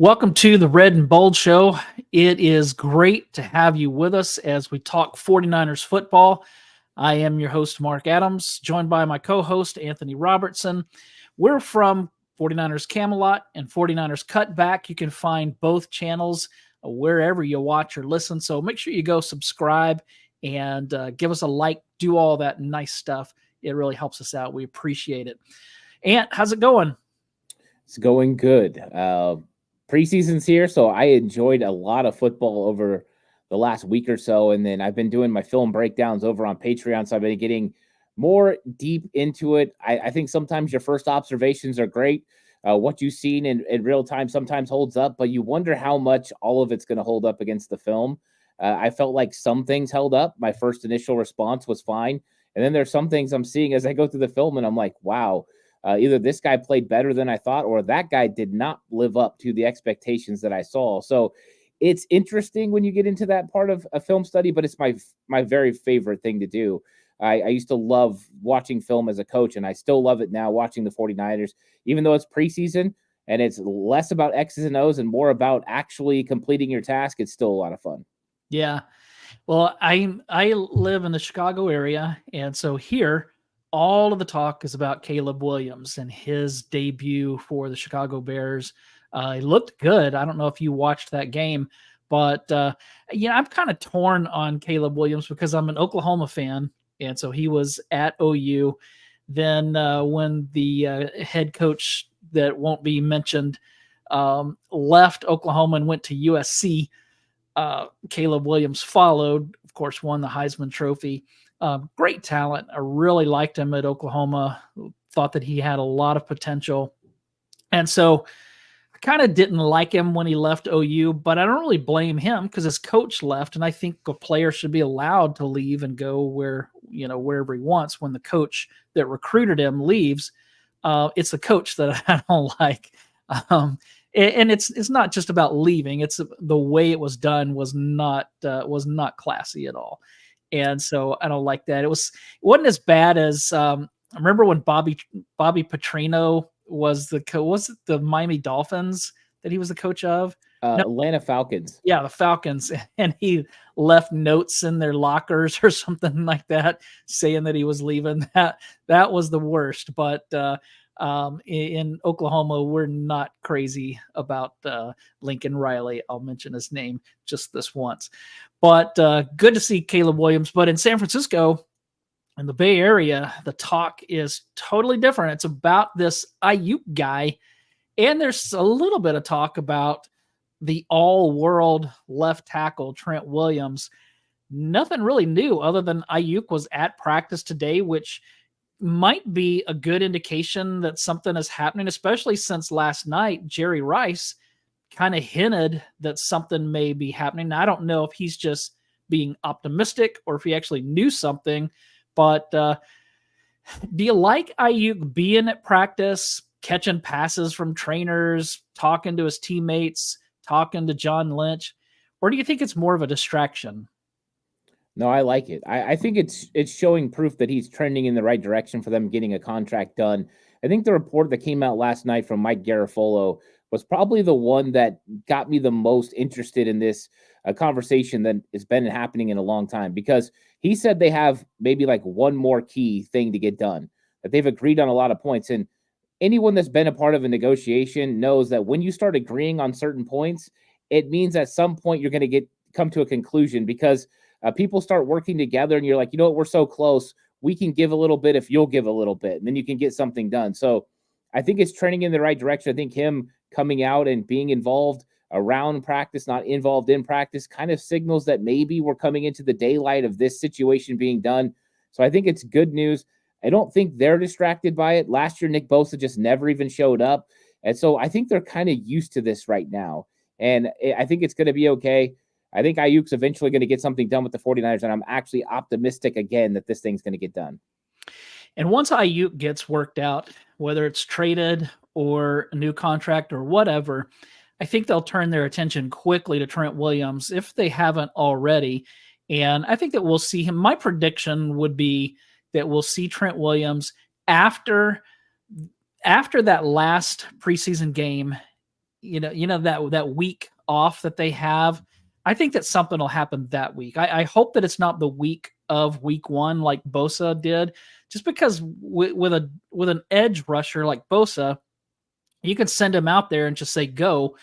Welcome to the Red and Bold Show. It is great to have you with us as we talk 49ers football. I am your host, Marc Adams, joined by my co-host, Anthony Robertson. We're from 49ers Camelot and 49ers Cutback. You can find both channels wherever you watch or listen. So make sure you go subscribe and give us a like, do all that nice stuff. It really helps us out. We appreciate it. Ant, how's it going? It's going good. Preseason's here, so I enjoyed a lot of football over the last week or so, and then I've been doing my film breakdowns over on Patreon, so I've been getting more deep into it. I think sometimes your first observations are great. What you've seen in real time sometimes holds up, but you wonder how much all of it's going to hold up against the film. I felt like some things held up. My first initial response was fine, and then there's some things I'm seeing as I go through the film, and I'm like, wow. Either this guy played better than I thought, or that guy did not live up to the expectations that I saw. So it's interesting when you get into that part of a film study, but it's my very favorite thing to do. I used to love watching film as a coach, and I still love it now watching the 49ers, even though it's preseason and it's less about X's and O's and more about actually completing your task. It's still a lot of fun. Yeah. Well, I live in the Chicago area, and so here all of the talk is about Caleb Williams and his debut for the Chicago Bears. He looked good. I don't know if you watched that game, but I'm kind of torn on Caleb Williams because I'm an Oklahoma fan, and so he was at OU. Then when the head coach that won't be mentioned left Oklahoma and went to USC, Caleb Williams followed, of course, won the Heisman Trophy. Great talent. I really liked him at Oklahoma. Thought that he had a lot of potential. And so I kind of didn't like him when he left OU, but I don't really blame him because his coach left. And I think a player should be allowed to leave and go wherever he wants when the coach that recruited him leaves. It's the coach that I don't like. And it's not just about leaving. It's the way it was done was not classy at all. And so I don't like that. It wasn't as bad as I remember when Bobby Petrino was the Miami Dolphins that he was the coach of? No. Atlanta Falcons. Yeah, the Falcons. And he left notes in their lockers or something like that saying that he was leaving. That was the worst. But in Oklahoma, we're not crazy about Lincoln Riley. I'll mention his name just this once. But good to see Caleb Williams. But in San Francisco, in the Bay Area, the talk is totally different. It's about this Ayuk guy, and there's a little bit of talk about the all-world left tackle, Trent Williams. Nothing really new other than Ayuk was at practice today, which might be a good indication that something is happening, especially since last night Jerry Rice kind of hinted that something may be happening. Now, I don't know if he's just being optimistic or if he actually knew something, but do you like Ayuk being at practice, catching passes from trainers, talking to his teammates, talking to John Lynch, or do you think it's more of a distraction? No, I like it. I think it's showing proof that he's trending in the right direction for them getting a contract done. I think the report that came out last night from Mike Garafolo was probably the one that got me the most interested in this conversation that has been happening in a long time, because he said they have maybe like one more key thing to get done, that they've agreed on a lot of points. And anyone that's been a part of a negotiation knows that when you start agreeing on certain points, it means at some point you're going to come to a conclusion, because people start working together and you're like, you know what, we're so close. We can give a little bit if you'll give a little bit, and then you can get something done. So I think it's trending in the right direction. I think him coming out and being involved around practice, not involved in practice, kind of signals that maybe we're coming into the daylight of this situation being done. So I think it's good news. I don't think they're distracted by it. Last year, Nick Bosa just never even showed up. And so I think they're kind of used to this right now. And I think it's going to be okay. I think Ayuk's eventually going to get something done with the 49ers, and I'm actually optimistic again that this thing's going to get done. And once Ayuk gets worked out, whether it's traded or a new contract or whatever, I think they'll turn their attention quickly to Trent Williams if they haven't already. And I think that we'll see him. My prediction would be that we'll see Trent Williams after that last preseason game that week off that they have. I think that something will happen that week. I hope that it's not the week of week one like Bosa did, just because with an edge rusher like Bosa, you can send him out there and just say go.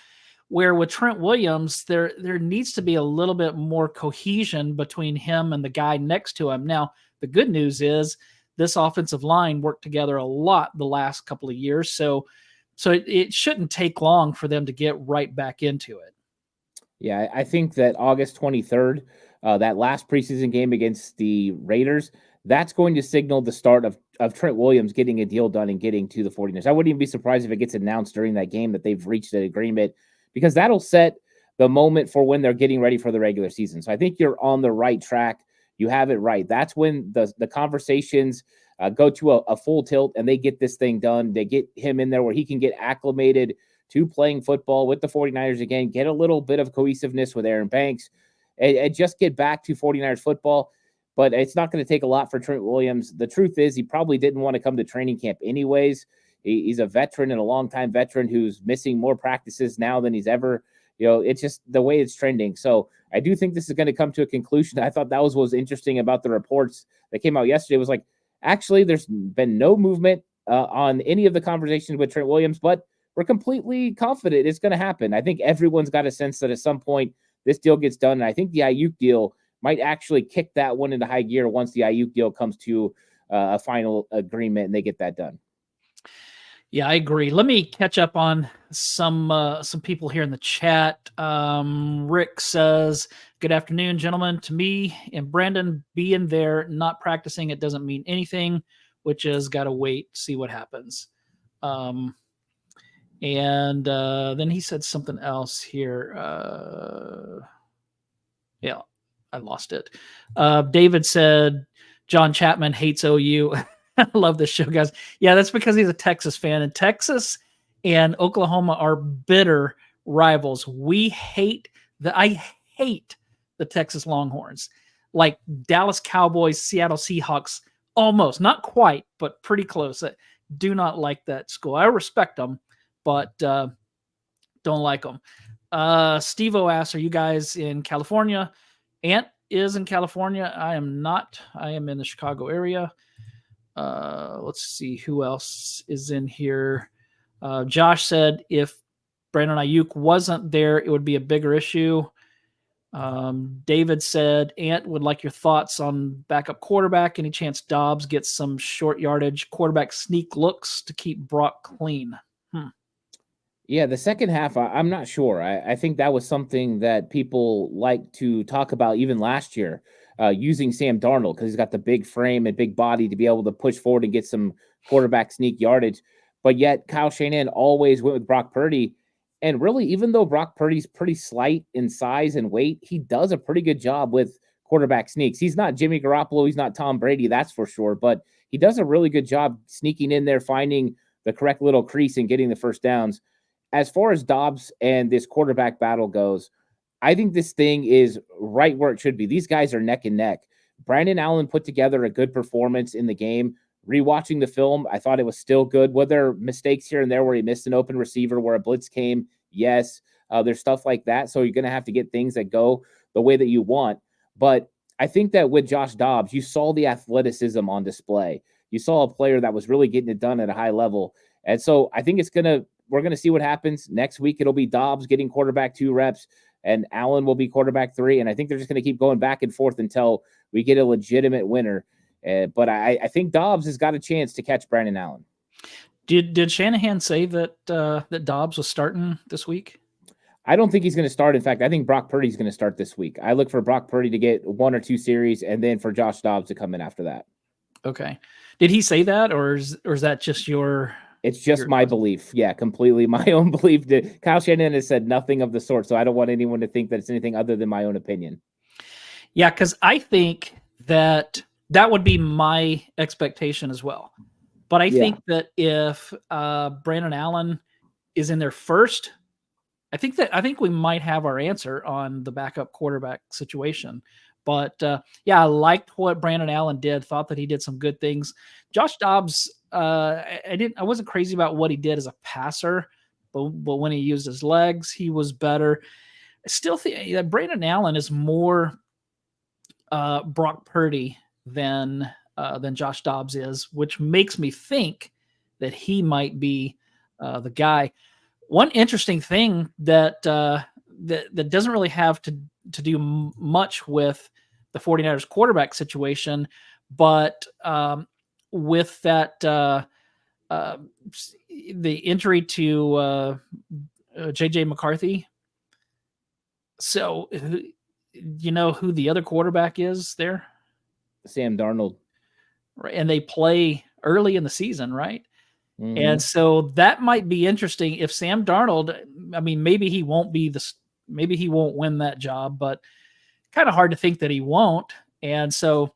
Where with Trent Williams, there needs to be a little bit more cohesion between him and the guy next to him. Now, the good news is this offensive line worked together a lot the last couple of years, so it shouldn't take long for them to get right back into it. Yeah, I think that August 23rd, that last preseason game against the Raiders, that's going to signal the start of Trent Williams getting a deal done and getting to the 49ers. I wouldn't even be surprised if it gets announced during that game that they've reached an agreement, because that'll set the moment for when they're getting ready for the regular season. So I think you're on the right track. You have it right. That's when the conversations go to a full tilt and they get this thing done. They get him in there where he can get acclimated to playing football with the 49ers again, get a little bit of cohesiveness with Aaron Banks, and just get back to 49ers football. But it's not going to take a lot for Trent Williams. The truth is he probably didn't want to come to training camp anyways. He's a veteran and a longtime veteran who's missing more practices now than he's ever. It's just the way it's trending. So I do think this is going to come to a conclusion. I thought that was what was interesting about the reports that came out yesterday. It was like, actually, there's been no movement on any of the conversations with Trent Williams, but we're completely confident it's going to happen. I think everyone's got a sense that at some point this deal gets done. And I think the Ayuk deal might actually kick that one into high gear once the Ayuk deal comes to a final agreement and they get that done. Yeah, I agree. Let me catch up on some people here in the chat. Rick says, "Good afternoon, gentlemen. To me and Brandon, being there, not practicing, it doesn't mean anything, which is got to wait, see what happens." And then he said something else here. Yeah, I lost it. David said, "John Chapman hates OU." I love this show, guys. Yeah, that's because he's a Texas fan, and Texas and Oklahoma are bitter rivals. I hate the Texas Longhorns, like Dallas Cowboys, Seattle Seahawks, almost, not quite, but pretty close. I do not like that school. I respect them, but don't like them. Steve-O asks, "Are you guys in California?" Ant is in California. I am not. I am in the Chicago area. Let's see who else is in here. Josh said if Brandon Ayuk wasn't there, it would be a bigger issue. David said, "Ant would like your thoughts on backup quarterback. Any chance Dobbs gets some short yardage quarterback sneak looks to keep Brock clean?" Yeah, the second half, I'm not sure. I think that was something that people like to talk about even last year, using Sam Darnold because he's got the big frame and big body to be able to push forward and get some quarterback sneak yardage. But yet Kyle Shanahan always went with Brock Purdy. And really, even though Brock Purdy's pretty slight in size and weight, he does a pretty good job with quarterback sneaks. He's not Jimmy Garoppolo. He's not Tom Brady, that's for sure. But he does a really good job sneaking in there, finding the correct little crease and getting the first downs. As far as Dobbs and this quarterback battle goes, I think this thing is right where it should be. These guys are neck and neck. Brandon Allen put together a good performance in the game. Rewatching the film, I thought it was still good. Were there mistakes here and there where he missed an open receiver, where a blitz came? Yes. There's stuff like that. So you're going to have to get things that go the way that you want. But I think that with Josh Dobbs, you saw the athleticism on display. You saw a player that was really getting it done at a high level. And so I think we're going to see what happens. Next week, it'll be Dobbs getting quarterback 2 reps, and Allen will be quarterback 3. And I think they're just going to keep going back and forth until we get a legitimate winner. But I think Dobbs has got a chance to catch Brandon Allen. Did Shanahan say that Dobbs was starting this week? I don't think he's going to start. In fact, I think Brock Purdy's going to start this week. I look for Brock Purdy to get 1 or 2 series, and then for Josh Dobbs to come in after that. Okay. Did he say that, or is that just your... It's just my belief. Yeah, completely my own belief. Kyle Shanahan has said nothing of the sort, so I don't want anyone to think that it's anything other than my own opinion. Yeah, because I think that would be my expectation as well. But I think that if Brandon Allen is in there first, I think we might have our answer on the backup quarterback situation. But I liked what Brandon Allen did. Thought that he did some good things. Josh Dobbs, I wasn't crazy about what he did as a passer, but when he used his legs, he was better. I still think that Brandon Allen is more Brock Purdy than Josh Dobbs is, which makes me think that he might be the guy. One interesting thing that that doesn't really have to do much with the 49ers quarterback situation, but with that the injury to JJ McCarthy. So, you know who the other quarterback is there? Sam Darnold. Right, and they play early in the season, right? Mm-hmm. And so that might be interesting if Sam Darnold. I mean, maybe he won't win that job, but kind of hard to think that he won't. And so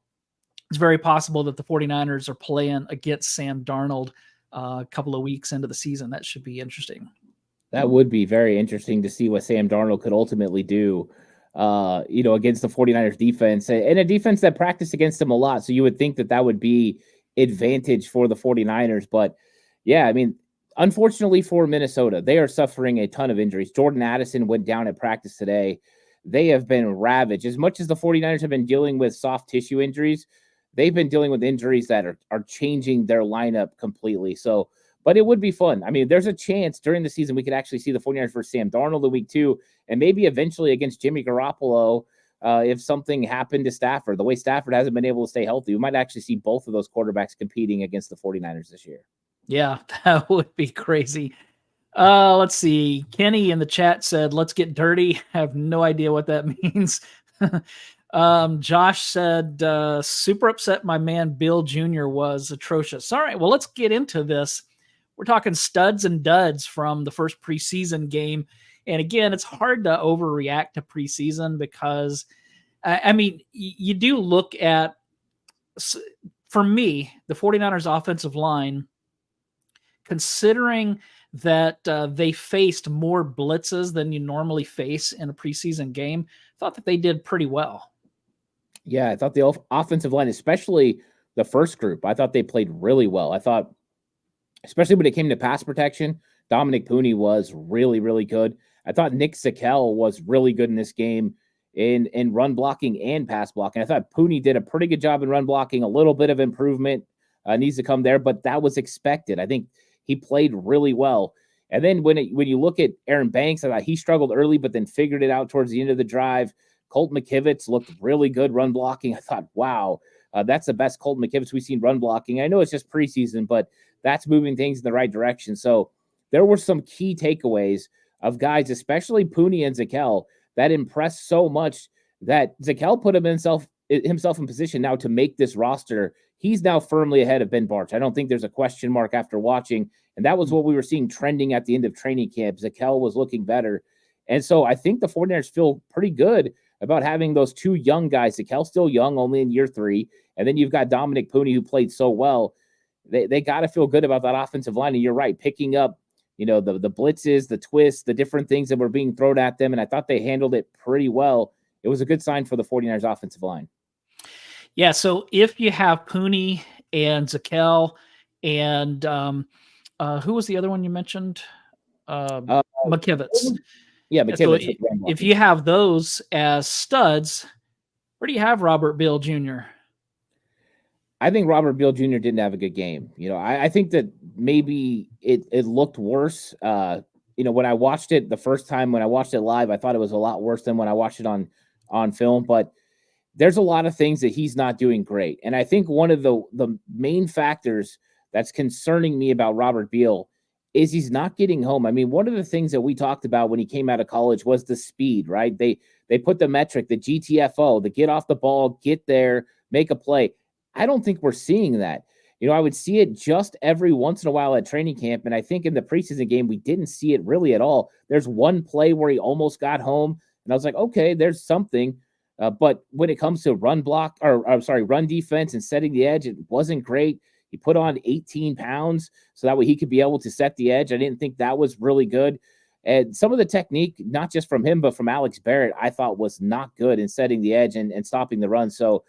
it's very possible that the 49ers are playing against Sam Darnold a couple of weeks into the season. That should be interesting. That would be very interesting to see what Sam Darnold could ultimately do, against the 49ers defense, and a defense that practiced against him a lot. So you would think that would be advantage for the 49ers. But yeah, I mean, unfortunately for Minnesota, they are suffering a ton of injuries. Jordan Addison went down at practice today. They have been ravaged. As much as the 49ers have been dealing with soft tissue injuries, they've been dealing with injuries that are changing their lineup completely. So, but it would be fun. I mean, there's a chance during the season we could actually see the 49ers versus Sam Darnold in week 2, and maybe eventually against Jimmy Garoppolo if something happened to Stafford. The way Stafford hasn't been able to stay healthy, we might actually see both of those quarterbacks competing against the 49ers this year. Yeah, that would be crazy. Let's see. Kenny in the chat said, let's get dirty. I have no idea what that means. Josh said, super upset my man Bill Jr. was atrocious. All right, well, let's get into this. We're talking studs and duds from the first preseason game. And again, it's hard to overreact to preseason because, I mean, you do look at, for me, the 49ers offensive line, considering that they faced more blitzes than you normally face in a preseason game, thought that they did pretty well. Yeah, I thought the offensive line, especially the first group, I thought they played really well. I thought, especially when it came to pass protection, Dominic Pooney was really, really good. I thought Nick Zakelj was really good in this game in run blocking and pass blocking. I thought Pooney did a pretty good job in run blocking. A little bit of improvement needs to come there, but that was expected. I think he played really well. And then when you look at Aaron Banks, I thought he struggled early, but then figured it out towards the end of the drive. Colt McKivitz looked really good run blocking. I thought, wow, that's the best Colt McKivitz we've seen run blocking. I know it's just preseason, but that's moving things in the right direction. So there were some key takeaways of guys, especially Pooney and Zakelj, that impressed so much that Zakelj put himself in position now to make this roster. He's now firmly ahead of Ben Bartch. I don't think there's a question mark after watching. And that was what we were seeing trending at the end of training camp. Zakelj was looking better. And so I think the 49ers feel pretty good about having those two young guys. Zakelj still young, only in year 3. And then you've got Dominic Pooney, who played so well. They got to feel good about that offensive line. And you're right, picking up, the blitzes, the twists, the different things that were being thrown at them. And I thought they handled it pretty well. It was a good sign for the 49ers offensive line. Yeah, so if you have Pooney and Zakelj and who was the other one you mentioned? McKivitz. Yeah, McKivitz. So if you have those as studs, where do you have Robert Beal Jr.? I think Robert Beal Jr. didn't have a good game. I think that maybe it looked worse. When I watched it the first time, when I watched it live, I thought it was a lot worse than when I watched it on film. But there's a lot of things that he's not doing great. And I think one of the main factors that's concerning me about Robert Beal is he's not getting home. I mean, one of the things that we talked about when he came out of college was the speed, right? They put the metric, the GTFO, the get off the ball, get there, make a play. I don't think we're seeing that. I would see it just every once in a while at training camp. And I think in the preseason game, we didn't see it really at all. There's one play where he almost got home. And I was like, okay, there's something. But when it comes to run defense and setting the edge, it wasn't great. He put on 18 pounds so that way he could be able to set the edge. I didn't think that was really good. And some of the technique, not just from him, but from Alex Barrett, I thought was not good in setting the edge and stopping the run. So,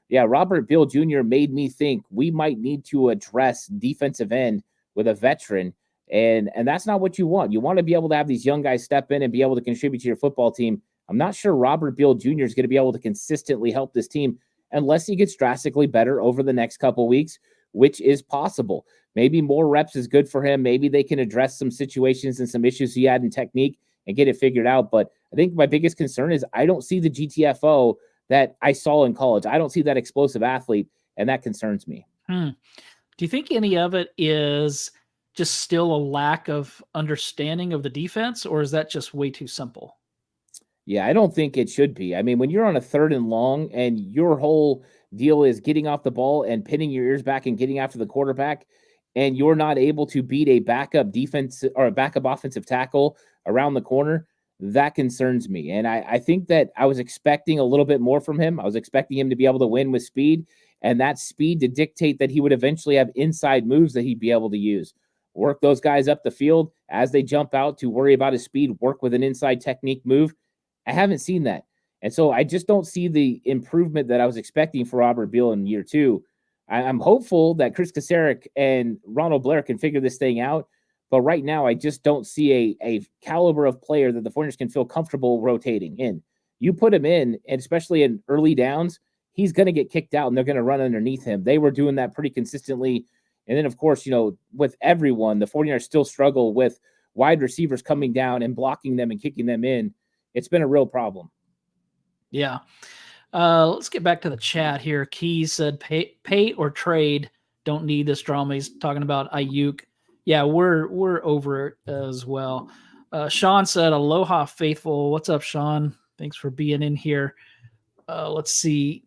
yeah, Robert Beal Jr. made me think we might need to address defensive end with a veteran And that's not what you want. You want to be able to have these young guys step in and be able to contribute to your football team. I'm not sure Robert Beal Jr. is going to be able to consistently help this team unless he gets drastically better over the next couple weeks, which is possible. Maybe more reps is good for him. Maybe they can address some situations and some issues he had in technique and get it figured out. But I think my biggest concern is I don't see the GTFO that I saw in college. I don't see that explosive athlete, and that concerns me. Do you think any of it is just still a lack of understanding of the defense, or is that just way too simple? Yeah, I don't think it should be. I mean, when you're on a 3rd and long and your whole deal is getting off the ball and pinning your ears back and getting after the quarterback, and you're not able to beat a backup defense or a backup offensive tackle around the corner, that concerns me. And I think that I was expecting a little bit more from him. I was expecting him to be able to win with speed, and that speed to dictate that he would eventually have inside moves that he'd be able to use. Work those guys up the field as they jump out to worry about his speed, work with an inside technique move. I haven't seen that. And so I just don't see the improvement that I was expecting for Robert Beal in year 2. I'm hopeful that Chris Kasarik and Ronald Blair can figure this thing out. But right now, I just don't see a caliber of player that the 49ers can feel comfortable rotating in. You put him in, and especially in early downs, he's going to get kicked out, and they're going to run underneath him. They were doing that pretty consistently. And then, of course, with everyone, the 49ers still struggle with wide receivers coming down and blocking them and kicking them in. It's been a real problem. Yeah. Let's get back to the chat here. Keys said, pay or trade. Don't need this drama. He's talking about Ayuk. Yeah, we're over it as well. Sean said, aloha, faithful. What's up, Sean? Thanks for being in here. Let's see.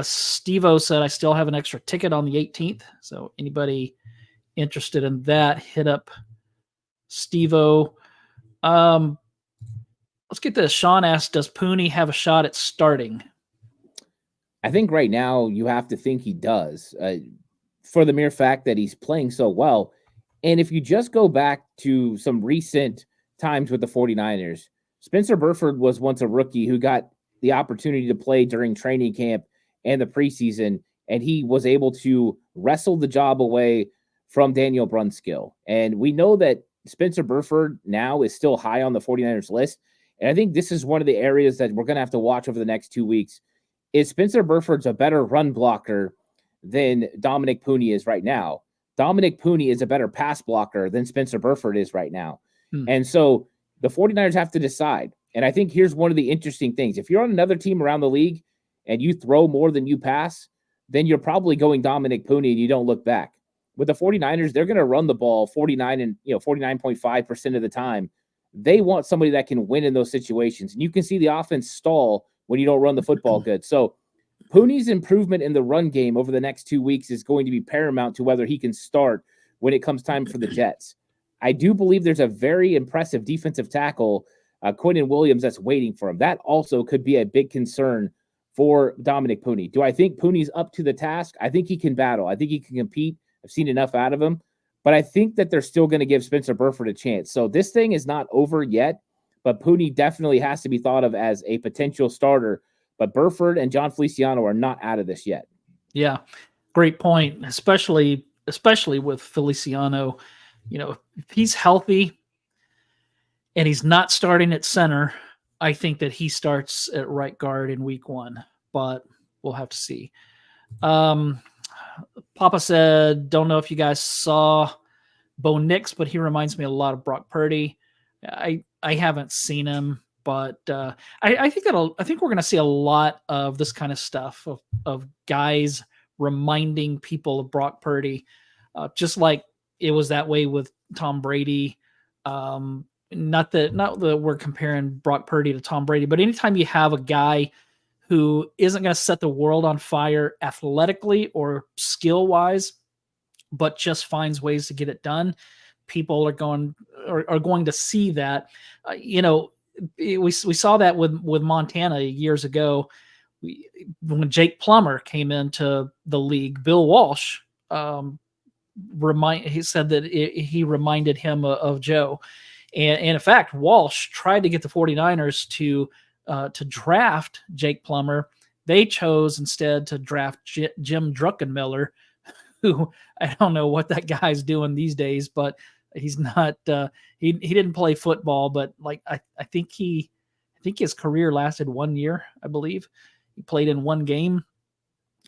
Steve-O said, I still have an extra ticket on the 18th. So anybody interested in that, hit up Steve-O. Let's get this. Sean asked, does Pooney have a shot at starting? I think right now you have to think he does for the mere fact that he's playing so well. And if you just go back to some recent times with the 49ers, Spencer Burford was once a rookie who got the opportunity to play during training camp and the preseason, and he was able to wrestle the job away from Daniel Brunskill. And we know that Spencer Burford now is still high on the 49ers list. And I think this is one of the areas that we're going to have to watch over the next 2 weeks. Is Spencer Burford's a better run blocker than Dominic Pooney is right now? Dominic Pooney is a better pass blocker than Spencer Burford is right now. And so the 49ers have to decide. And I think here's one of the interesting things. If you're on another team around the league and you throw more than you pass, then you're probably going Dominic Pooney and you don't look back. With the 49ers, they're going to run the ball 49.5% of the time. They want somebody that can win in those situations. And you can see the offense stall when you don't run the football good. So Pooney's improvement in the run game over the next 2 weeks is going to be paramount to whether he can start when it comes time for the Jets. I do believe there's a very impressive defensive tackle, Quinnen Williams, that's waiting for him. That also could be a big concern for Dominic Pooney. Do I think Pooney's up to the task? I think he can battle. I think he can compete. I've seen enough out of him. But I think that they're still going to give Spencer Burford a chance. So this thing is not over yet, but Pooney definitely has to be thought of as a potential starter. But Burford and John Feliciano are not out of this yet. Yeah, great point, especially with Feliciano. If he's healthy and he's not starting at center, I think that he starts at right guard in week 1, but we'll have to see. Papa said, don't know if you guys saw Bo Nix, but he reminds me a lot of Brock Purdy. I haven't seen him, but I think we're going to see a lot of this kind of stuff of guys reminding people of Brock Purdy, just like it was that way with Tom Brady. Not that we're comparing Brock Purdy to Tom Brady, but anytime you have a guy who isn't going to set the world on fire athletically or skill-wise, but just finds ways to get it done, people are going to see that. We saw that with Montana years ago. When Jake Plummer came into the league, Bill Walsh he said that he reminded him of Joe. And in fact, Walsh tried to get the 49ers to draft Jake Plummer. They chose instead to draft Jim Druckenmiller, who I don't know what that guy's doing these days, but He's not. He didn't play football, but like I think his career lasted 1 year. I believe he played in one game,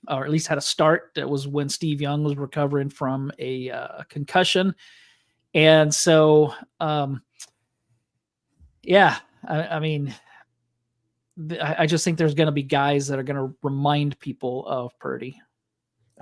or at least had a start. That was when Steve Young was recovering from a concussion, and so yeah, I mean, I just think there's going to be guys that are going to remind people of Purdy.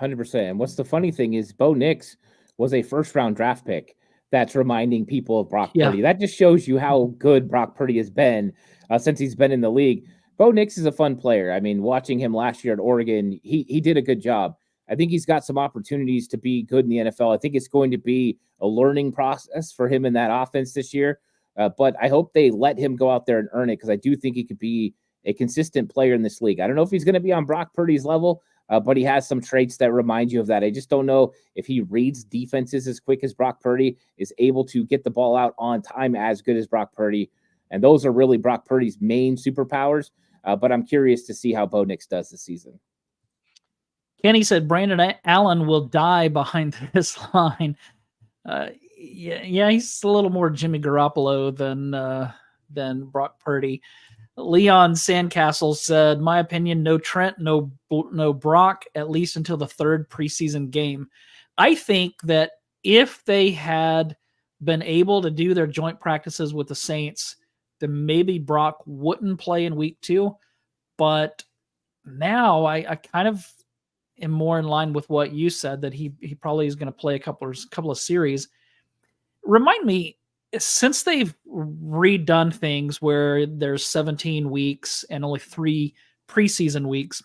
100%. And what's the funny thing is Bo Nix was a first-round draft pick that's reminding people of Brock Yeah. Purdy. That just shows you how good Brock Purdy has been since he's been in the league. Bo Nix is a fun player. I mean, watching him last year at Oregon, he did a good job. I think he's got some opportunities to be good in the NFL. I think it's going to be a learning process for him in that offense this year. But I hope they let him go out there and earn it, because I do think he could be a consistent player in this league. I don't know if he's going to be on Brock Purdy's level, but he has some traits that remind you of that. I just don't know if he reads defenses as quick as Brock Purdy, is able to get the ball out on time as good as Brock Purdy. And those are really Brock Purdy's main superpowers. But I'm curious to see how Bo Nix does this season. Kenny said Brandon Allen will die behind this line. Yeah, he's a little more Jimmy Garoppolo than Brock Purdy. Leon Sandcastle said, my opinion, no Trent, no Brock, at least until the third preseason game. I think that if they had been able to do their joint practices with the Saints, then maybe Brock wouldn't play in week 2. But now I kind of am more in line with what you said, that he probably is going to play a couple of series. Remind me, since they've redone things where there's 17 weeks and only 3 preseason weeks,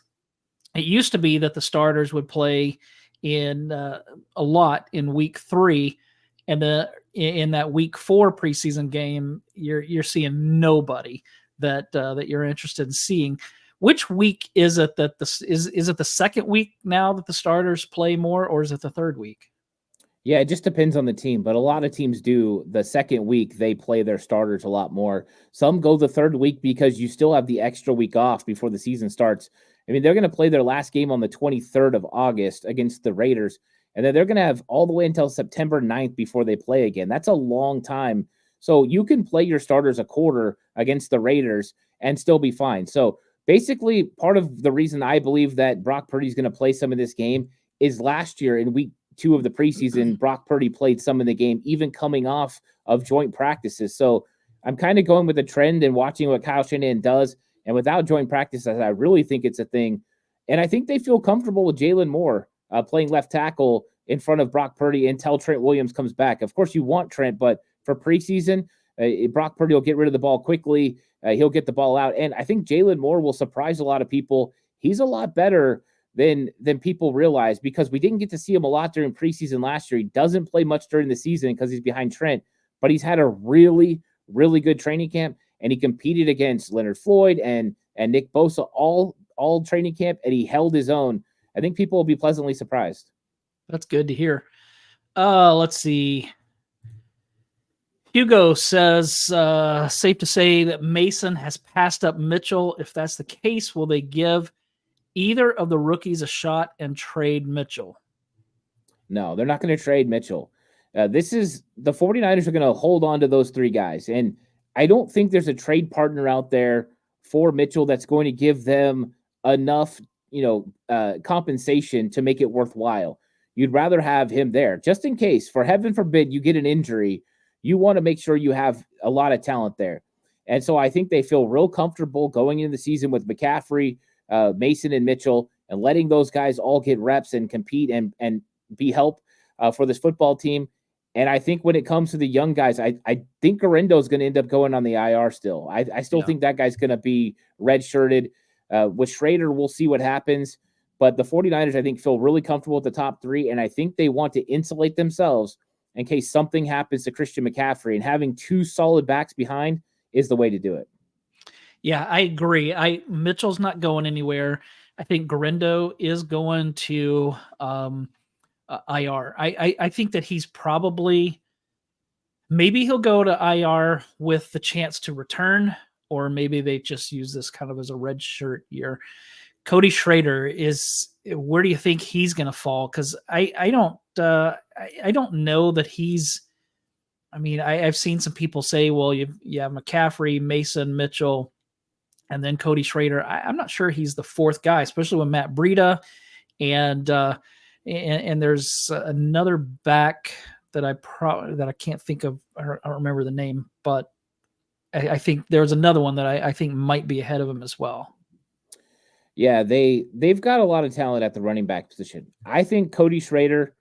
it used to be that the starters would play in a lot in week 3, and in that week 4 preseason game, you're seeing nobody that you're interested in seeing. Which week is it that is it the second week now that the starters play more, or is it the third week? Yeah, it just depends on the team, but a lot of teams do the second week, they play their starters a lot more. Some go the third week because you still have the extra week off before the season starts. I mean, they're going to play their last game on the 23rd of August against the Raiders, and then they're going to have all the way until September 9th before they play again. That's a long time. So you can play your starters a quarter against the Raiders and still be fine. So basically, part of the reason I believe that Brock Purdy is going to play some of this game is last year in week 2 of the preseason, Brock Purdy played some of the game, even coming off of joint practices. So I'm kind of going with the trend and watching what Kyle Shanahan does. And without joint practices, I really think it's a thing. And I think they feel comfortable with Jalen Moore playing left tackle in front of Brock Purdy until Trent Williams comes back. Of course, you want Trent, but for preseason, Brock Purdy will get rid of the ball quickly. He'll get the ball out. And I think Jalen Moore will surprise a lot of people. He's a lot better than people realize, because we didn't get to see him a lot during preseason last year. He doesn't play much during the season because he's behind Trent, but he's had a really, really good training camp, and he competed against Leonard Floyd and Nick Bosa all training camp, and he held his own. I think people will be pleasantly surprised. That's good to hear. Let's see. Hugo says, safe to say that Mason has passed up Mitchell. If that's the case, will they give either of the rookies a shot and trade Mitchell? No, they're not going to trade Mitchell. The 49ers are going to hold on to those 3 guys. And I don't think there's a trade partner out there for Mitchell that's going to give them enough, compensation to make it worthwhile. You'd rather have him there just in case, for heaven forbid, you get an injury. You want to make sure you have a lot of talent there. And so I think they feel real comfortable going into the season with McCaffrey, Mason, and Mitchell, and letting those guys all get reps and compete and be help for this football team. And I think when it comes to the young guys, I think Garendo is going to end up going on the IR still. I still think that guy's going to be redshirted. With Schrader, we'll see what happens. But the 49ers, I think, feel really comfortable with the top 3, and I think they want to insulate themselves in case something happens to Christian McCaffrey, and having 2 solid backs behind is the way to do it. Yeah, I agree. Mitchell's not going anywhere. I think Garendo is going to IR. I think that he's probably, maybe he'll go to IR with the chance to return, or maybe they just use this kind of as a red shirt year. Cody Schrader where do you think he's going to fall? Because I don't know that he's I mean, I've seen some people say, well, you have McCaffrey, Mason, Mitchell, and then Cody Schrader. I'm not sure he's the fourth guy, especially with Matt Breida and there's another back that I can't think of. I don't remember the name, but I think there's another one that I think might be ahead of him as well. Yeah, they've got a lot of talent at the running back position. I think Cody Schrader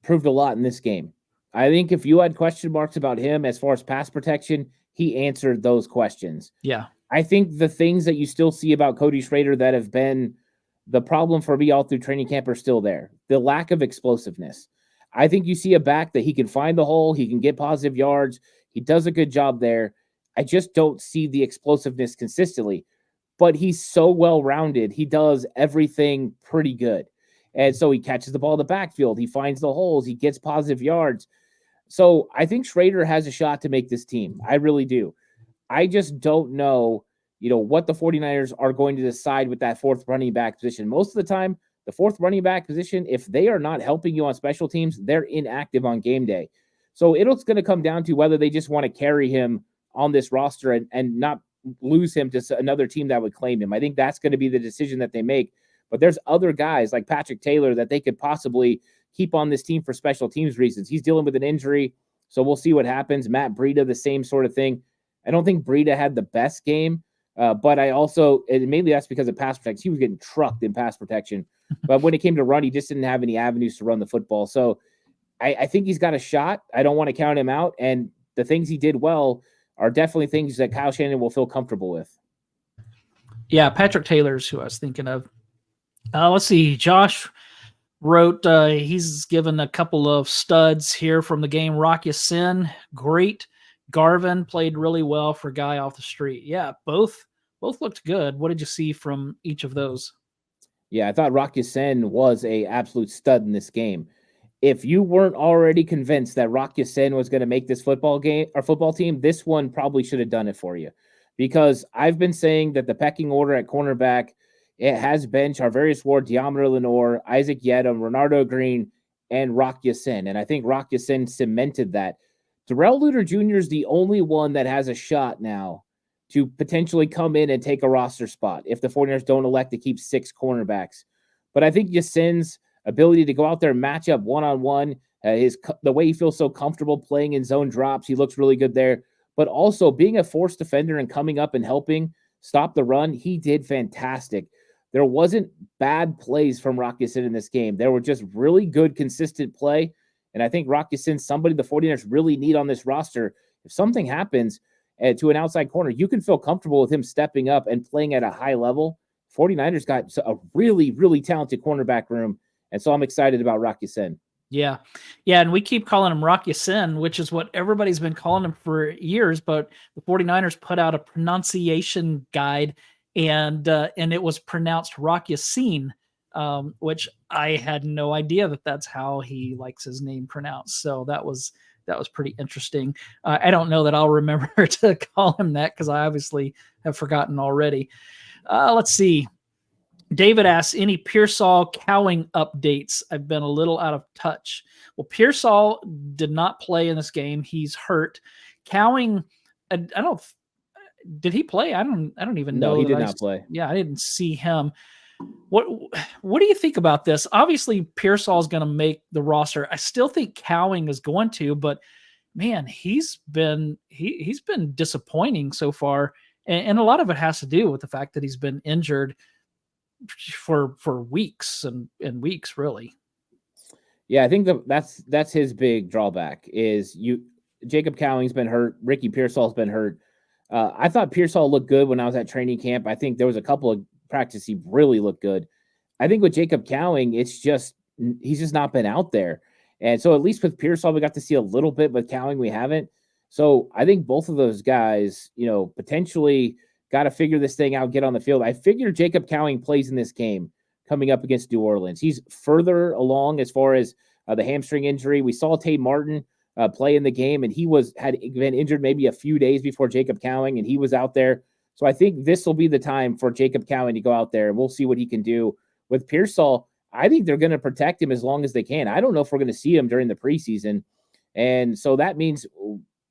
proved a lot in this game. I think if you had question marks about him as far as pass protection, he answered those questions. Yeah. I think the things that you still see about Cody Schrader that have been the problem for me all through training camp are still there. The lack of explosiveness. I think you see a back that he can find the hole, he can get positive yards, he does a good job there. I just don't see the explosiveness consistently. But he's so well-rounded. He does everything pretty good. And so he catches the ball in the backfield. He finds the holes. He gets positive yards. So I think Schrader has a shot to make this team. I really do. I just don't know, what the 49ers are going to decide with that fourth running back position. Most of the time, the fourth running back position, if they are not helping you on special teams, they're inactive on game day. So it's going to come down to whether they just want to carry him on this roster and not lose him to another team that would claim him. I think that's going to be the decision that they make. But there's other guys like Patrick Taylor that they could possibly keep on this team for special teams reasons. He's dealing with an injury, so we'll see what happens. Matt Breida, the same sort of thing. I don't think Breida had the best game, but mainly that's because of pass protection. He was getting trucked in pass protection. But when it came to run, he just didn't have any avenues to run the football. So I think he's got a shot. I don't want to count him out. And the things he did well are definitely things that Kyle Shanahan will feel comfortable with. Yeah, Patrick Taylor's who I was thinking of. Let's see. Josh wrote he's given a couple of studs here from the game. Rock Ya-Sin, great. Garvin played really well for a guy off the street. Yeah, both looked good. What did you see from each of those? Yeah, I thought Rock Ya-Sin was a absolute stud in this game. If you weren't already convinced that Rock Ya-Sin was going to make this football team, this one probably should have done it for you. Because I've been saying that the pecking order at cornerback, it has been Charvarius Ward, Deommodore Lenoir, Isaac Yedem, Renardo Green, and Rock Ya-Sin. And I think Rock Ya-Sin cemented that. Darrell Luter Jr. is the only one that has a shot now to potentially come in and take a roster spot if the 49ers don't elect to keep 6 cornerbacks. But I think Ya-Sin's ability to go out there and match up one-on-one, the way he feels so comfortable playing in zone drops, he looks really good there. But also being a force defender and coming up and helping stop the run, he did fantastic. There wasn't bad plays from Rock Ya-Sin in this game. There were just really good, consistent play. And I think Rock Ya-Sin's somebody the 49ers really need on this roster. If something happens to an outside corner, you can feel comfortable with him stepping up and playing at a high level. 49ers got a really, really talented cornerback room. And so I'm excited about Rock Ya-Sin. Yeah. And we keep calling him Rock Ya-Sin, which is what everybody's been calling him for years. But the 49ers put out a pronunciation guide, and it was pronounced Rock Ya-Sin, which I had no idea that that's how he likes his name pronounced. So that was pretty interesting. I don't know that I'll remember to call him that because I obviously have forgotten already. Let's see. David asks, any Pearsall Cowing updates? I've been a little out of touch. Well, Pearsall did not play in this game. He's hurt. Cowing, did he play? I don't even know. No, he did not play. Yeah, I didn't see him. What do you think about this? Obviously, Pearsall is going to make the roster. I still think Cowing is going to, but man, he's been disappointing so far, and a lot of it has to do with the fact that he's been injured for weeks and weeks, really. Yeah, I think that's his big drawback is Jacob Cowing's been hurt. Ricky Pearsall's been hurt. I thought Pearsall looked good when I was at training camp. I think there was a couple of practices he really looked good. I think with Jacob Cowing, he's just not been out there. And so at least with Pearsall, we got to see a little bit, but Cowing, we haven't. So I think both of those guys, potentially got to figure this thing out, get on the field. I figure Jacob Cowing plays in this game coming up against New Orleans. He's further along as far as the hamstring injury. We saw Tate Martin play in the game, and he had been injured maybe a few days before Jacob Cowing, and he was out there. So I think this will be the time for Jacob Cowing to go out there, and we'll see what he can do. With Pearsall, I think they're going to protect him as long as they can. I don't know if we're going to see him during the preseason. And so that means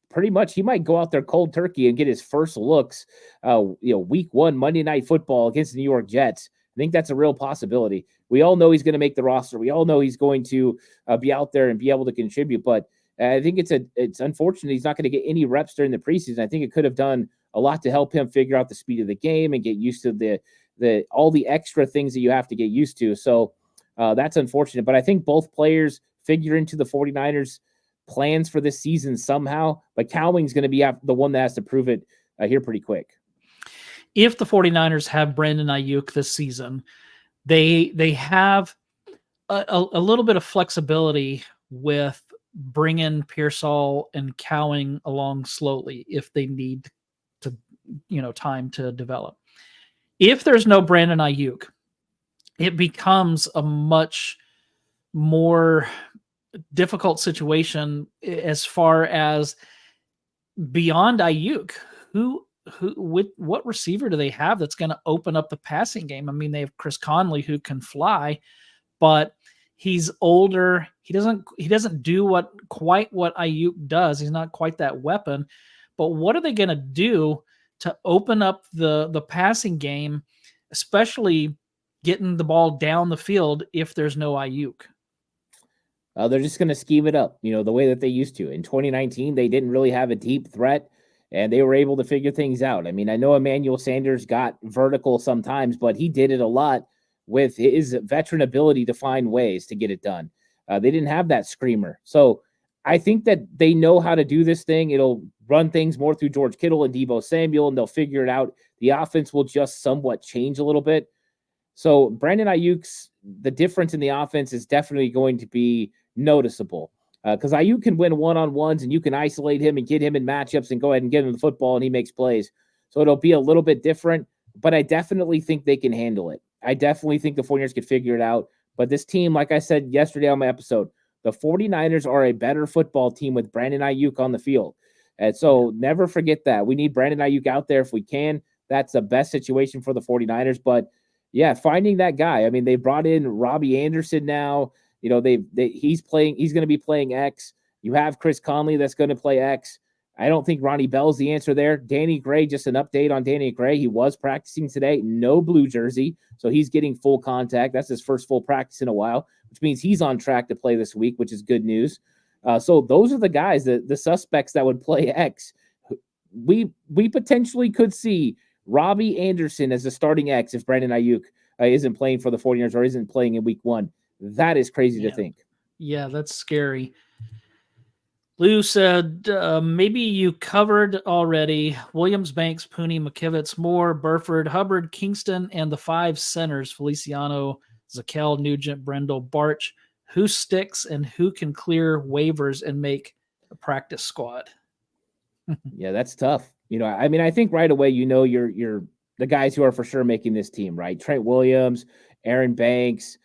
pretty much he might go out there cold turkey and get his first looks, week 1 Monday Night Football against the New York Jets. I think that's a real possibility. We all know he's going to make the roster. We all know he's going to be out there and be able to contribute. But I think it's unfortunate he's not going to get any reps during the preseason. I think it could have done a lot to help him figure out the speed of the game and get used to the all the extra things that you have to get used to. So that's unfortunate. But I think both players figure into the 49ers plans for this season somehow. But Cowling's going to be the one that has to prove it here pretty quick. If the 49ers have Brandon Ayuk this season, they have a little bit of flexibility with bringing Pearsall and Cowling along slowly if they need to, time to develop. If there's no Brandon Ayuk, it becomes a much more difficult situation as far as beyond Ayuk. What receiver do they have that's going to open up the passing game? I mean, they have Chris Conley who can fly, but he's older. He doesn't do quite what Ayuk does. He's not quite that weapon. But what are they going to do to open up the passing game, especially getting the ball down the field if there's no Ayuk? They're just going to scheme it up, the way that they used to. In 2019, they didn't really have a deep threat, and they were able to figure things out. I mean, I know Emmanuel Sanders got vertical sometimes, but he did it a lot with his veteran ability to find ways to get it done. They didn't have that screamer. So I think that they know how to do this thing. It'll run things more through George Kittle and Deebo Samuel, and they'll figure it out. The offense will just somewhat change a little bit. So Brandon Ayuk's, the difference in the offense is definitely going to be noticeable because Ayuk can win one-on-ones and you can isolate him and get him in matchups and go ahead and get him the football and he makes plays. So it'll be a little bit different, but I definitely think they can handle it. I definitely think the 49ers could figure it out. But this team, like I said yesterday on my episode, the 49ers are a better football team with Brandon Ayuk on the field. And so never forget that. We need Brandon Ayuk out there if we can. That's the best situation for the 49ers. But yeah, finding that guy. I mean, they brought in Robbie Anderson now. He's going to be playing X. You have Chris Conley that's going to play X. I don't think Ronnie Bell's the answer there. Danny Gray, just an update on Danny Gray. He was practicing today, no blue jersey, so he's getting full contact. That's his first full practice in a while, which means he's on track to play this week, which is good news. So those are the guys, the suspects that would play X. We potentially could see Robbie Anderson as a starting X if Brandon Ayuk isn't playing for the 49ers or isn't playing in week 1. That is crazy to think. Yeah, that's scary. Lou said, maybe you covered already Williams, Banks, Pooney, McKivitz, Moore, Burford, Hubbard, Kingston, and the 5 centers, Feliciano, Zakel, Nugent, Brendel, Barch. Who sticks and who can clear waivers and make a practice squad? Yeah, that's tough. I think right away, you're the guys who are for sure making this team, right? Trent Williams, Aaron Banks,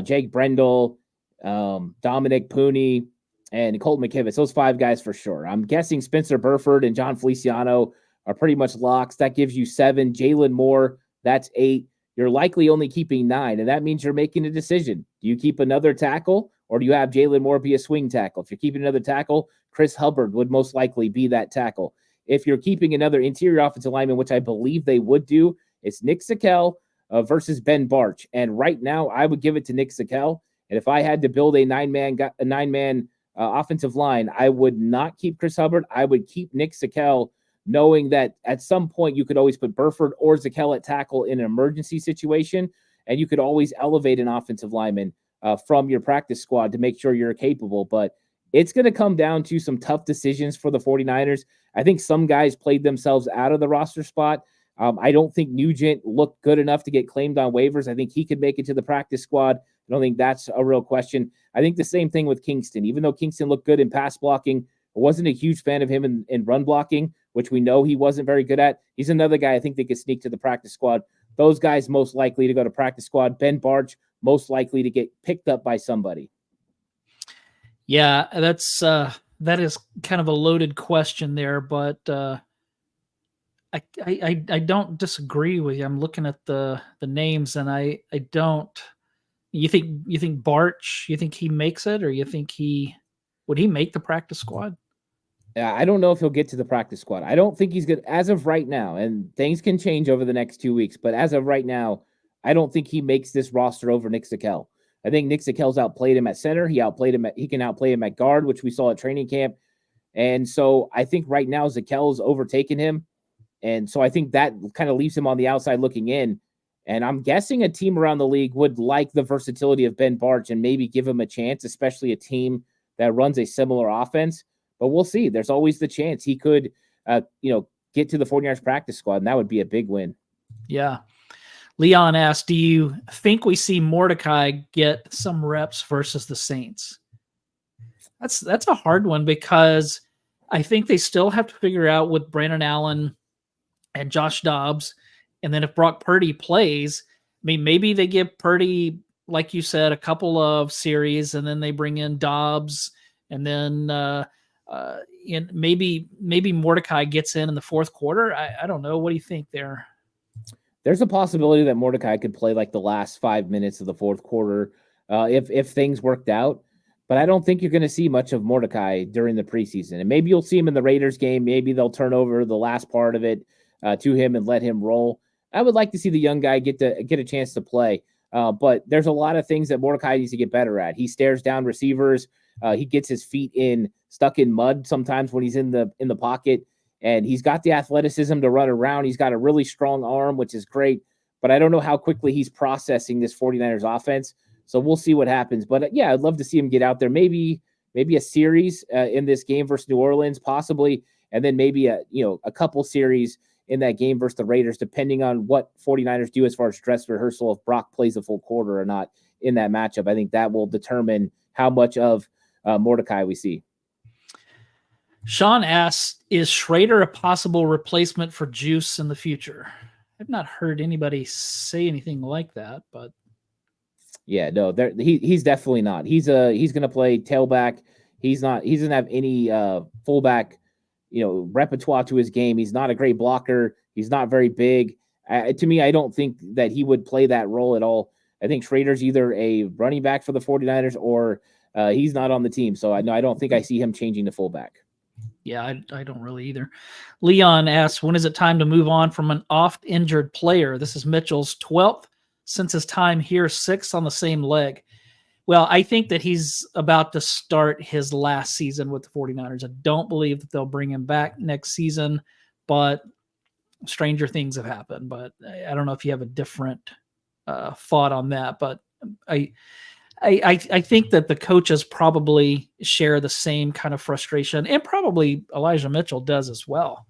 Jake Brendel, Dominic Pooney, and Colt McKivitz. Those 5 guys for sure. I'm guessing Spencer Burford and John Feliciano are pretty much locks. That gives you 7. Jalen Moore, that's 8. You're likely only keeping 9, and that means you're making a decision. Do you keep another tackle, or do you have Jalen Moore be a swing tackle? If you're keeping another tackle, Chris Hubbard would most likely be that tackle. If you're keeping another interior offensive lineman, which I believe they would do, it's Nick Zakel versus Ben Barch. And right now, I would give it to Nick Zakel. And if I had to build a nine-man offensive line, I would not keep Chris Hubbard. I would keep Nick Zakel, knowing that at some point you could always put Burford or Zakel at tackle in an emergency situation, and you could always elevate an offensive lineman from your practice squad to make sure you're capable. But it's going to come down to some tough decisions for the 49ers. I think some guys played themselves out of the roster spot. I don't think Nugent looked good enough to get claimed on waivers. I think he could make it to the practice squad. I don't think that's a real question. I think the same thing with Kingston. Even though Kingston looked good in pass blocking, I wasn't a huge fan of him in run blocking, which we know he wasn't very good at. He's another guy I think they could sneak to the practice squad. Those guys most likely to go to practice squad. Ben Barch most likely to get picked up by somebody. Yeah, that is kind of a loaded question there, but I don't disagree with you. I'm looking at the names, and I don't. You think Barch? You think he makes it, or you think would he make the practice squad? I don't know if he'll get to the practice squad. I don't think he's good as of right now, and things can change over the next 2 weeks. But as of right now, I don't think he makes this roster over Nick Zakelj. I think Nick Zakel's outplayed him at center. He can outplay him at guard, which we saw at training camp. And so I think right now Zakel's overtaken him. And so I think that kind of leaves him on the outside looking in. And I'm guessing a team around the league would like the versatility of Ben Bartch and maybe give him a chance, especially a team that runs a similar offense. But we'll see. There's always the chance he could, get to the 49ers practice squad, and that would be a big win. Yeah. Leon asked, do you think we see Mordecai get some reps versus the Saints? That's a hard one because I think they still have to figure out with Brandon Allen and Josh Dobbs. And then if Brock Purdy plays, I mean, maybe they give Purdy, like you said, a couple of series, and then they bring in Dobbs, and then maybe Mordecai gets in the fourth quarter. I don't know. What do you think there? There's a possibility that Mordecai could play like the last 5 minutes of the fourth quarter if things worked out. But I don't think you're going to see much of Mordecai during the preseason. And maybe you'll see him in the Raiders game. Maybe they'll turn over the last part of it to him and let him roll. I would like to see the young guy get a chance to play. But there's a lot of things that Mordecai needs to get better at. He stares down receivers. He gets his feet stuck in mud sometimes when he's in the pocket. And he's got the athleticism to run around. He's got a really strong arm, which is great. But I don't know how quickly he's processing this 49ers offense. So we'll see what happens. But yeah, I'd love to see him get out there. Maybe a series in this game versus New Orleans, possibly, and then maybe a couple series in that game versus the Raiders, depending on what 49ers do as far as dress rehearsal, if Brock plays a full quarter or not in that matchup. I think that will determine how much of Mordecai we see. Sean asks, is Schrader a possible replacement for Juice in the future? I've not heard anybody say anything like that, but yeah, no, he's definitely not. He's going to play tailback. He doesn't have any fullback, repertoire to his game. He's not a great blocker. He's not very big. To me, I don't think that he would play that role at all. I think Schrader's either a running back for the 49ers or he's not on the team. So I don't think I see him changing to fullback. Yeah, I don't really either. Leon asks, when is it time to move on from an oft-injured player? This is Mitchell's 12th since his time here, 6th on the same leg. Well, I think that he's about to start his last season with the 49ers. I don't believe that they'll bring him back next season, but stranger things have happened. But I don't know if you have a different thought on that, but I think that the coaches probably share the same kind of frustration, and probably Elijah Mitchell does as well.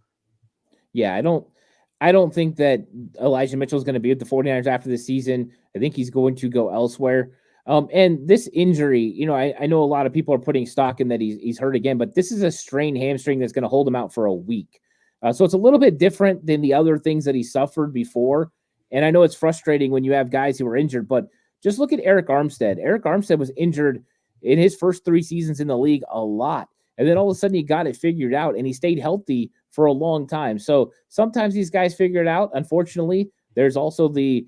Yeah, I don't think that Elijah Mitchell is going to be with the 49ers after the season. I think he's going to go elsewhere. And this injury, I know a lot of people are putting stock in that he's hurt again, but this is a strained hamstring that's going to hold him out for a week. So it's a little bit different than the other things that he suffered before. And I know it's frustrating when you have guys who are injured, but just look at Eric Armstead. Eric Armstead was injured in his first 3 seasons in the league a lot. And then all of a sudden he got it figured out and he stayed healthy for a long time. So sometimes these guys figure it out. Unfortunately, there's also the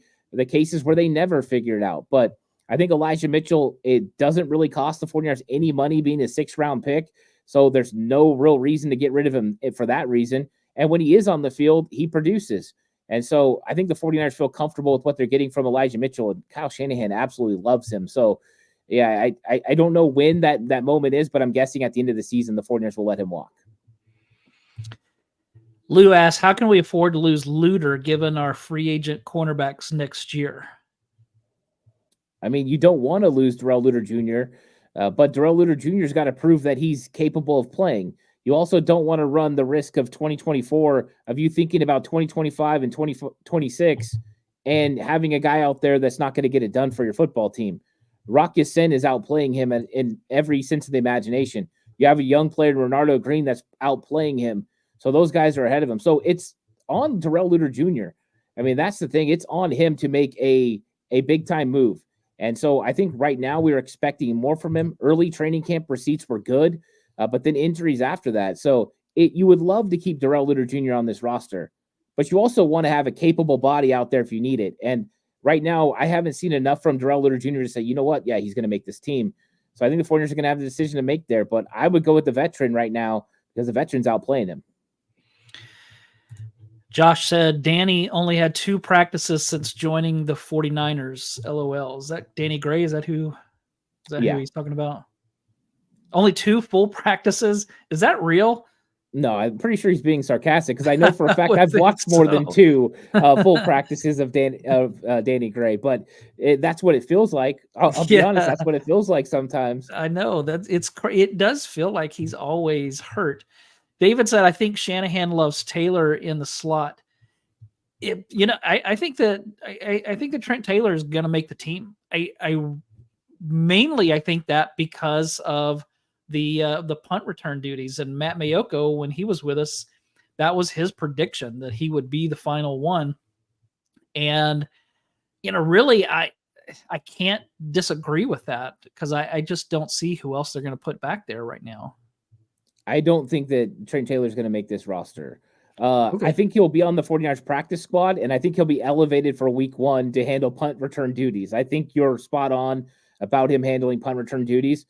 cases where they never figure it out. But I think Elijah Mitchell, it doesn't really cost the 49ers any money being a 6th-round pick. So there's no real reason to get rid of him for that reason. And when he is on the field, he produces. And so I think the 49ers feel comfortable with what they're getting from Elijah Mitchell, and Kyle Shanahan absolutely loves him. So, yeah, I don't know when that moment is, but I'm guessing at the end of the season, the 49ers will let him walk. Lou asks, how can we afford to lose Luter given our free agent cornerbacks next year? I mean, you don't want to lose Darrell Luter Jr., but Darrell Luter Jr.'s got to prove that he's capable of playing. You also don't want to run the risk of 2024 of you thinking about 2025 and 2026 and having a guy out there that's not going to get it done for your football team. Rock Ya-Sin is outplaying him in every sense of the imagination. You have a young player, Renardo Green, that's outplaying him. So those guys are ahead of him. So it's on Darrell Luter Jr. I mean, that's the thing. It's on him to make a big-time move. And so I think right now we're expecting more from him. Early training camp receipts were good. But then injuries after that. So you would love to keep Darrell Luter Jr. on this roster, but you also want to have a capable body out there if you need it. And right now, I haven't seen enough from Darrell Luter Jr. to say, you know what? Yeah, he's going to make this team. So I think the 49ers are going to have the decision to make there. But I would go with the veteran right now because the veterans outplaying him. Josh said Danny only had 2 practices since joining the 49ers. LOL. Is that Danny Gray? Is that who who he's talking about? Only 2 full practices? Is that real? No, I'm pretty sure he's being sarcastic because I know for a fact I've watched more than 2 full practices of Danny Gray, but that's what it feels like. I'll be honest, that's what it feels like sometimes. I know that it does feel like he's always hurt. David said, I think Shanahan loves Taylor in the slot. I think that Trent Taylor is going to make the team. I think that because of the punt return duties, and Matt Mayoko, when he was with us, that was his prediction that he would be the final one. And, really, I can't disagree with that because I just don't see who else they're going to put back there right now. I don't think that Trent Taylor is going to make this roster. Okay. I think he'll be on the 49ers practice squad, and I think he'll be elevated for week 1 to handle punt return duties. I think you're spot on about him handling punt return duties,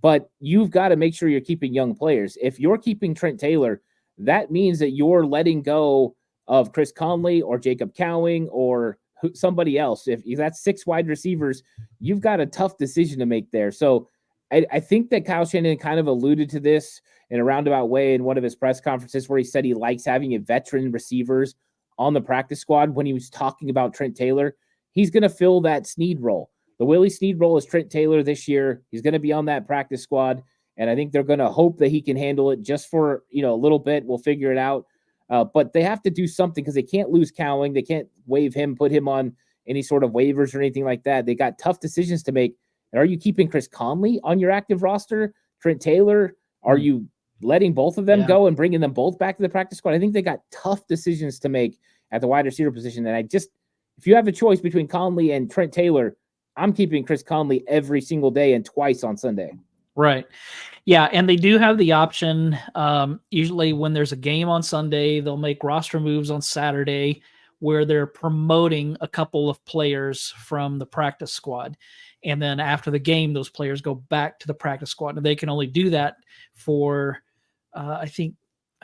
but you've got to make sure you're keeping young players. If you're keeping Trent Taylor, that means that you're letting go of Chris Conley or Jacob Cowing or somebody else. If that's 6 wide receivers, you've got a tough decision to make there. So I think that Kyle Shanahan kind of alluded to this in a roundabout way in one of his press conferences where he said he likes having a veteran receivers on the practice squad. When he was talking about Trent Taylor, he's going to fill that Snead role. The Willie Snead role is Trent Taylor this year. He's going to be on that practice squad, and I think they're going to hope that he can handle it just for a little bit. We'll figure it out. But they have to do something because they can't lose Cowing. They can't waive him, put him on any sort of waivers or anything like that. They got tough decisions to make. And are you keeping Chris Conley on your active roster? Trent Taylor? Are you letting both of them go and bringing them both back to the practice squad? I think they got tough decisions to make at the wide receiver position. And if you have a choice between Conley and Trent Taylor, I'm keeping Chris Conley every single day and twice on Sunday. Right. Yeah. And they do have the option. Usually when there's a game on Sunday, they'll make roster moves on Saturday where they're promoting a couple of players from the practice squad. And then after the game, those players go back to the practice squad, and they can only do that for, I think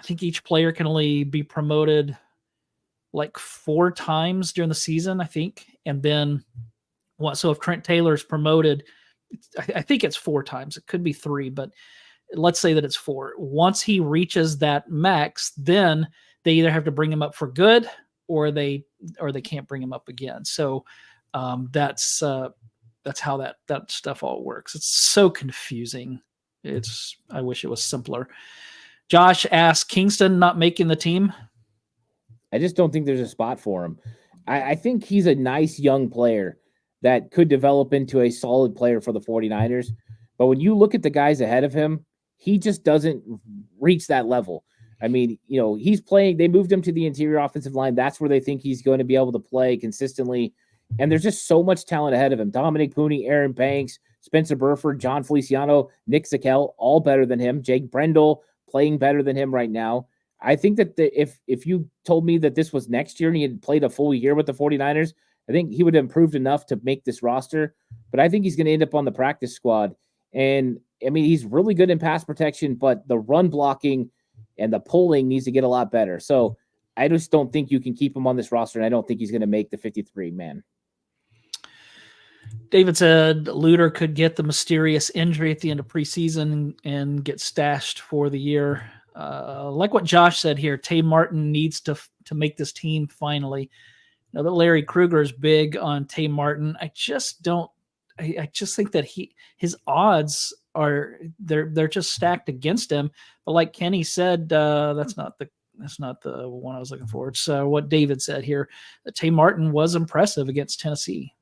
each player can only be promoted like 4 times during the season, I think. And then so if Trent Taylor is promoted, I think it's 4 times. It could be 3, but let's say that it's 4. Once he reaches that max, then they either have to bring him up for good or they can't bring him up again. So that's how that stuff all works. It's so confusing. I wish it was simpler. Josh asked, Kingston not making the team? I just don't think there's a spot for him. I think he's a nice young player that could develop into a solid player for the 49ers. But when you look at the guys ahead of him, he just doesn't reach that level. I mean, he's playing, they moved him to the interior offensive line. That's where they think he's going to be able to play consistently. And there's just so much talent ahead of him. Dominic Pooney, Aaron Banks, Spencer Burford, John Feliciano, Nick Zakel, all better than him. Jake Brendel playing better than him right now. I think that if you told me that this was next year and he had played a full year with the 49ers, I think he would have improved enough to make this roster. But I think he's going to end up on the practice squad. And, I mean, he's really good in pass protection, but the run blocking and the pulling needs to get a lot better. So I just don't think you can keep him on this roster, and I don't think he's going to make the 53-man. David said Luter could get the mysterious injury at the end of preseason and get stashed for the year. Like what Josh said here, Tay Martin needs to make this team finally. Now that Larry Krueger is big on Tay Martin, I just think that his odds are they're just stacked against him. But like Kenny said, that's not the one I was looking for. It's what David said here. Tay Martin was impressive against Tennessee.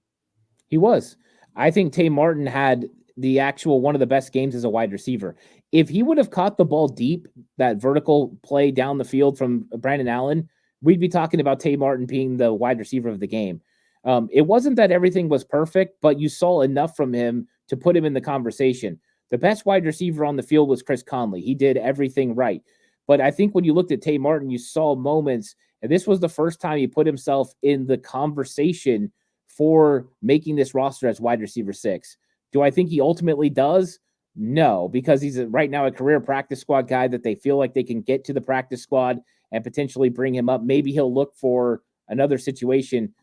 He was. I think Tay Martin had the actual one of the best games as a wide receiver. If he would have caught the ball deep, that vertical play down the field from Brandon Allen, we'd be talking about Tay Martin being the wide receiver of the game. It wasn't that everything was perfect, but you saw enough from him to put him in the conversation. The best wide receiver on the field was Chris Conley. He did everything right. But I think when you looked at Tay Martin, you saw moments, and this was the first time he put himself in the conversation for making this roster as wide receiver 6. Do I think he ultimately does? No, because he's right now a career practice squad guy that they feel like they can get to the practice squad and potentially bring him up. Maybe he'll look for another situation,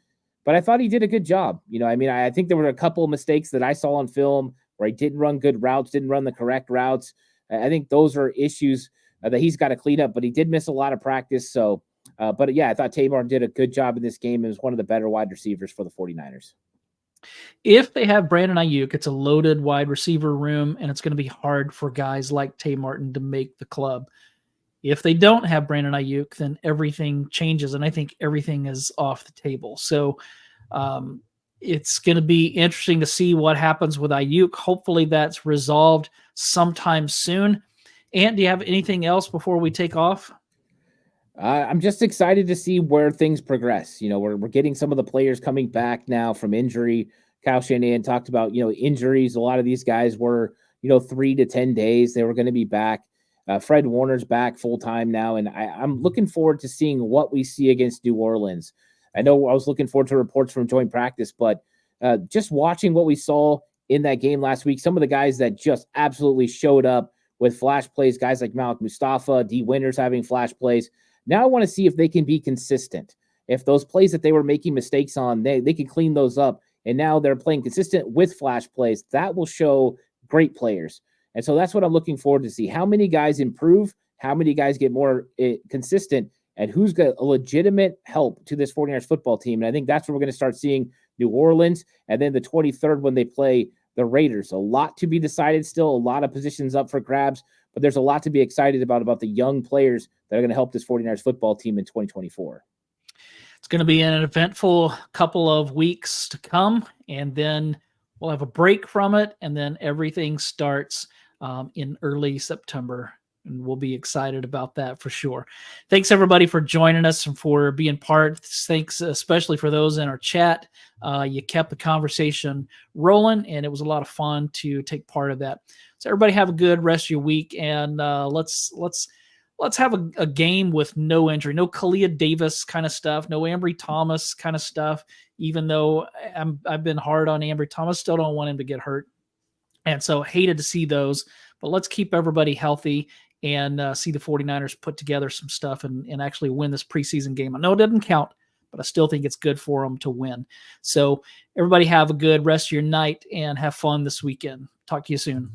but I thought he did a good job. I mean, I think there were a couple of mistakes that I saw on film where he didn't run good routes, didn't run the correct routes. I think those are issues that he's got to clean up, but he did miss a lot of practice. So, but yeah, I thought Tamar did a good job in this game and was one of the better wide receivers for the 49ers. If they have Brandon Ayuk, it's a loaded wide receiver room, and it's going to be hard for guys like Tay Martin to make the club. If they don't have Brandon Ayuk, then everything changes, and I think everything is off the table. So it's going to be interesting to see what happens with Ayuk. Hopefully that's resolved sometime soon. Ant, do you have anything else before we take off? I'm just excited to see where things progress. We're getting some of the players coming back now from injury. Kyle Shanahan talked about, injuries. A lot of these guys were, 3 to 10 days. They were going to be back. Fred Warner's back full time now. And I'm looking forward to seeing what we see against New Orleans. I know I was looking forward to reports from joint practice, but just watching what we saw in that game last week, some of the guys that just absolutely showed up with flash plays, guys like Malik Mustafa, D. Winters having flash plays. Now I want to see if they can be consistent. If those plays that they were making mistakes on, they can clean those up. And now they're playing consistent with flash plays. That will show great players. And so that's what I'm looking forward to see. How many guys improve? How many guys get more consistent? And who's got a legitimate help to this 49ers football team? And I think that's where we're going to start seeing New Orleans. And then the 23rd when they play the Raiders. A lot to be decided still. A lot of positions up for grabs. But there's a lot to be excited about the young players that are going to help this 49ers football team in 2024. It's going to be an eventful couple of weeks to come, and then we'll have a break from it, and then everything starts in early September, and we'll be excited about that for sure. Thanks, everybody, for joining us and for being part. Thanks especially for those in our chat. You kept the conversation rolling, and it was a lot of fun to take part of that. So everybody have a good rest of your week, and let's have a game with no injury, no Kalia Davis kind of stuff, no Ambry Thomas kind of stuff. Even though I've been hard on Ambry Thomas, still don't want him to get hurt, and so hated to see those. But let's keep everybody healthy and see the 49ers put together some stuff and actually win this preseason game. I know it doesn't count, but I still think it's good for them to win. So everybody have a good rest of your night and have fun this weekend. Talk to you soon.